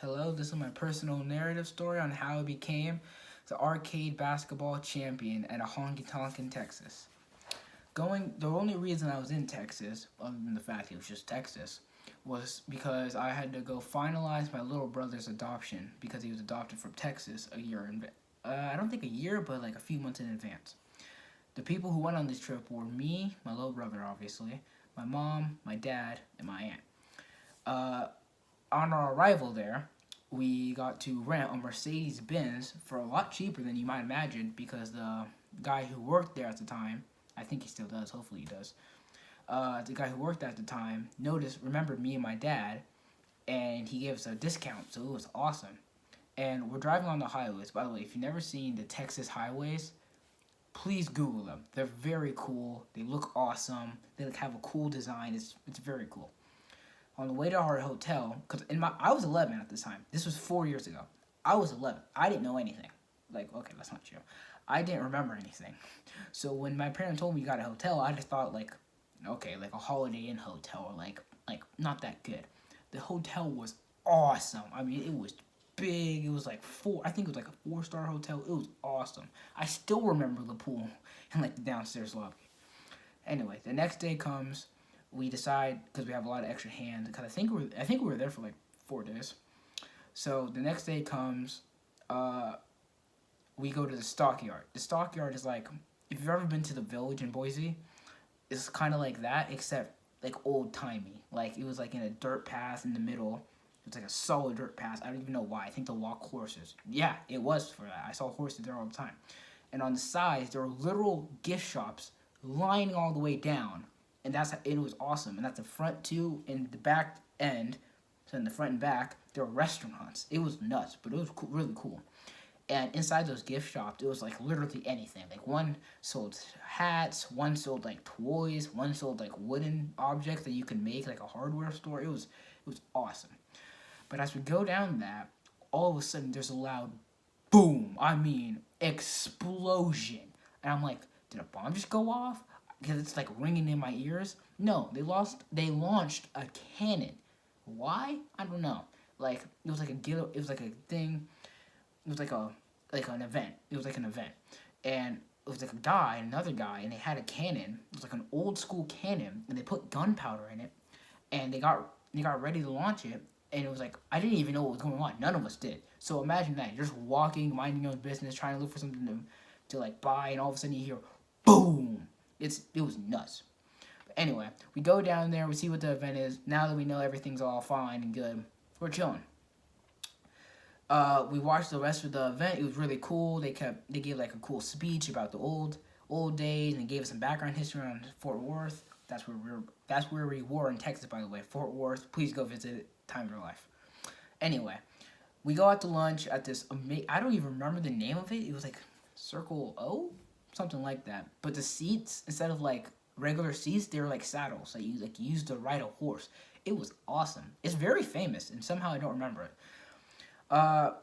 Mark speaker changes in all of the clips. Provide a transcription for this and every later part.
Speaker 1: Hello, this is my personal narrative story on how I became the arcade basketball champion at a honky tonk in Texas. The only reason I was in Texas, other than the fact it was just Texas, was because I had to go finalize my little brother's adoption because he was adopted from Texas a year in, I don't think a year, but like a few months in advance. The people who went on this trip were me, my little brother, obviously, my mom, my dad, and my aunt. Uh, on our arrival there, we got to rent a Mercedes Benz for a lot cheaper than you might imagine because the guy who worked there at the time, I think he still does, hopefully he does, the guy who worked at the time remembered me and my dad, and he gave us a discount, so it was awesome. And we're driving on the highways. By the way, if you've never seen the Texas highways, please Google them. They're very cool. They look awesome. They have a cool design. It's very cool. On the way to our hotel, because I was 11 at this time. This was 4 years ago. I was 11. I didn't know anything. Like, okay, that's not true. I didn't remember anything. So when my parents told me we got a hotel, I just thought like, okay, like a Holiday Inn hotel, or like not that good. The hotel was awesome. I mean, it was big. It was like I think it was like a 4-star hotel. It was awesome. I still remember the pool and like the downstairs lobby. Anyway, the next day comes. We decide because we have a lot of extra hands. Because I think we were there for like 4 days. So the next day comes. We go to the stockyard. The stockyard is like, if you've ever been to the Village in Boise, it's kind of like that, except like old timey. Like it was like in a dirt path in the middle. It's like a solid dirt path. I don't even know why. I think to walk horses. Yeah, it was for that. I saw horses there all the time. And on the sides, there were literal gift shops lining all the way down. And it was awesome. And that's the front too, and the back end. So in the front and back, there were restaurants. It was nuts, but it was really cool. And inside those gift shops, it was like literally anything. Like one sold hats, one sold like toys, one sold like wooden objects that you could make, like a hardware store. It was awesome. But as we go down that, all of a sudden there's a loud boom. I mean, explosion. And I'm like, did a bomb just go off? Because it's like ringing in my ears. No, they launched a cannon. Why? I don't know. Like it was like a thing. It was like an event. It was like an event, and it was like another guy, and they had a cannon. It was like an old school cannon, and they put gunpowder in it, and they got ready to launch it, and it was like I didn't even know what was going on. None of us did. So imagine that you're just walking, minding your own business, trying to look for something to like buy, and all of a sudden you hear boom. It was nuts. But anyway, we go down there, we see what the event is. Now that we know everything's all fine and good, we're chilling. We watched the rest of the event. It was really cool. They gave like a cool speech about the old days and gave us some background history on Fort Worth. That's where we were in Texas, by the way. Fort Worth. Please go visit it. Time of your life. Anyway, we go out to lunch at this I don't even remember the name of it. It was like Circle O, something like that. But the seats, instead of like regular seats, they were like saddles that you used to ride a horse. It was awesome. It's very famous, and somehow I don't remember it. Uh,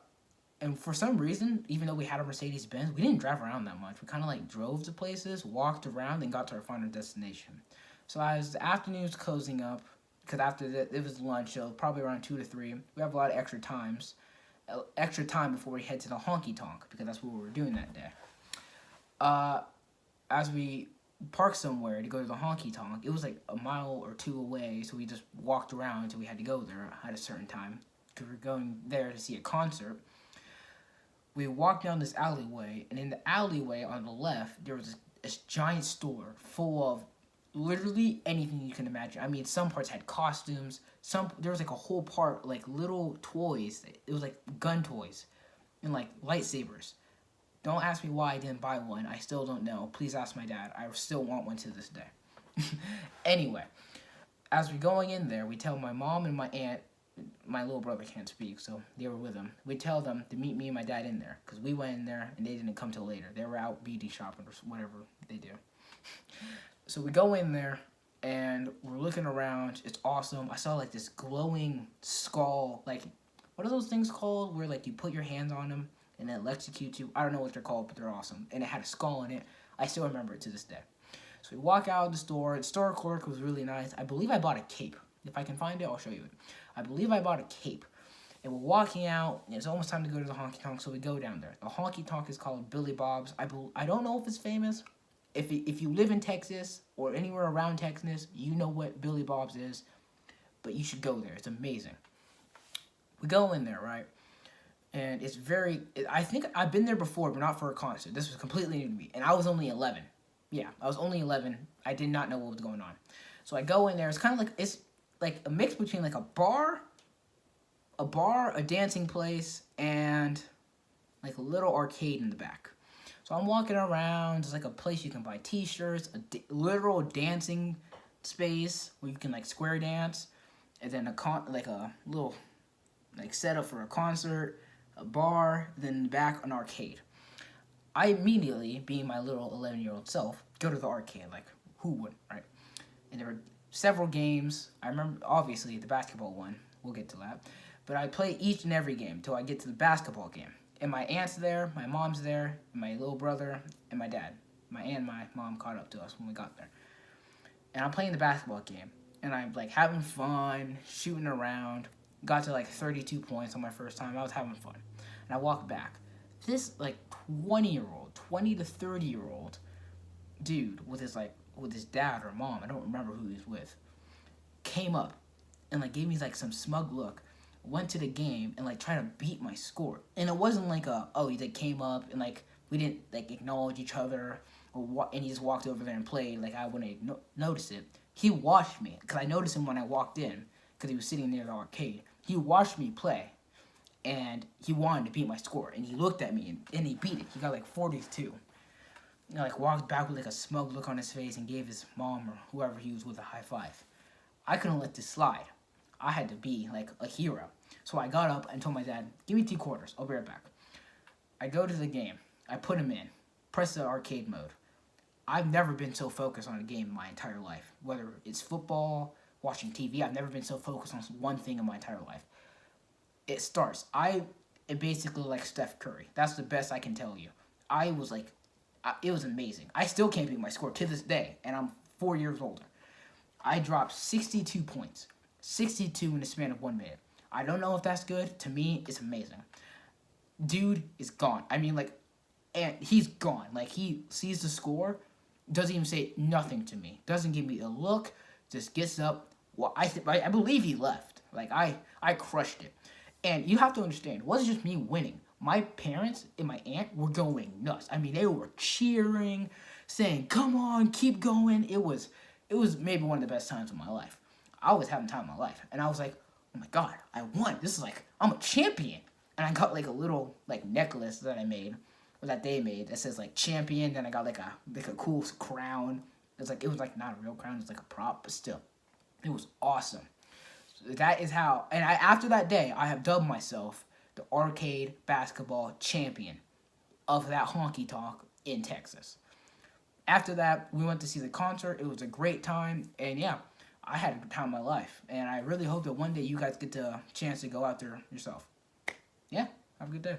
Speaker 1: and for some reason, even though we had a Mercedes Benz, we didn't drive around that much. We kind of like drove to places, walked around, and got to our final destination. So as the afternoon was closing up, because after that it was lunch, so probably around 2 to 3, we have a lot of extra time before we head to the honky tonk because that's what we were doing that day. As we parked somewhere to go to the honky tonk, it was like a mile or two away, so we just walked around until we had to go there at a certain time because we're going there to see a concert. We walked down this alleyway, and in the alleyway on the left, there was this giant store full of literally anything you can imagine. I mean, some parts had costumes. There was like a whole part like little toys. It was like gun toys and like lightsabers. Don't ask me why I didn't buy one. I still don't know. Please ask my dad. I still want one to this day. Anyway, as we're going in there, we tell my mom and my aunt. My little brother can't speak, so they were with him. We tell them to meet me and my dad in there, because we went in there and they didn't come till later. They were out BD shopping or whatever they do. So we go in there, and we're looking around. It's awesome. I saw like this glowing skull. Like, what are those things called? Where like you put your hands on them and it electrocutes you. I don't know what they're called, but they're awesome. And it had a skull in it. I still remember it to this day. So we walk out of the store. The store clerk was really nice. I believe I bought a cape. If I can find it, I'll show you it. I believe I bought a cape. And we're walking out, and it's almost time to go to the honky tonk, so we go down there. The honky tonk is called Billy Bob's. I don't know if it's famous. If you live in Texas or anywhere around Texas, you know what Billy Bob's is, but you should go there. It's amazing. We go in there, right? And it's I think I've been there before, but not for a concert. This was completely new to me. And I was only 11. Yeah, I was only 11. I did not know what was going on. So I go in there. It's like a mix between like a bar, a dancing place, and like a little arcade in the back. So I'm walking around. It's like a place you can buy T-shirts, literal dancing space where you can like square dance, and then like a little like setup for a concert, a bar, then in the back an arcade. I immediately, being my little 11-year-old self, go to the arcade. Like, who wouldn't, right? And there were several games. I remember, obviously, the basketball one. We'll get to that. But I play each and every game until I get to the basketball game. And my aunt's there, my mom's there, my little brother, and my dad. My aunt and my mom caught up to us when we got there. And I'm playing the basketball game. And I'm, like, having fun, shooting around. Got to, like, 32 points on my first time. I was having fun. And I walk back. This, like, 20 to 30-year-old dude with his dad or mom, I don't remember who he was with, came up and, like, gave me, like, some smug look, went to the game and, like, tried to beat my score. And it wasn't like he, like, came up and, like, we didn't, like, acknowledge each other and he just walked over there and played, like, I wouldn't notice it. He watched me, because I noticed him when I walked in, because he was sitting near the arcade. He watched me play. And he wanted to beat my score. And he looked at me, and he beat it. He got, like, 42. You know, like, walked back with, like, a smug look on his face and gave his mom or whoever he was with a high five. I couldn't let this slide. I had to be, like, a hero. So I got up and told my dad, give me 2 quarters. I'll be right back. I go to the game. I put him in. Press the arcade mode. I've never been so focused on a game in my entire life. Whether it's football, watching TV, I've never been so focused on one thing in my entire life. It starts. I am basically like Steph Curry. That's the best I can tell you. I was like, it was amazing. I still can't beat my score to this day, and I'm 4 years older. I dropped 62 points. 62 in the span of 1 minute. I don't know if that's good. To me, it's amazing. Dude is gone. I mean, like, and he's gone. Like, he sees the score, doesn't even say nothing to me. Doesn't give me a look, just gets up. Well, I believe he left. Like, I crushed it. And you have to understand, it wasn't just me winning. My parents and my aunt were going nuts. I mean, they were cheering, saying, come on, keep going. It was maybe one of the best times of my life. I was having time of my life. And I was like, oh my God, I won. This is like, I'm a champion. And I got like a little like necklace that I made, or that they made, that says like champion. Then I got like a cool crown. It was like not a real crown, it's like a prop, but still. It was awesome. That is how, and after that day, I have dubbed myself the arcade basketball champion of that honky tonk in Texas. After that, we went to see the concert. It was a great time, and yeah, I had a time of my life. And I really hope that one day you guys get the chance to go out there yourself. Yeah, have a good day.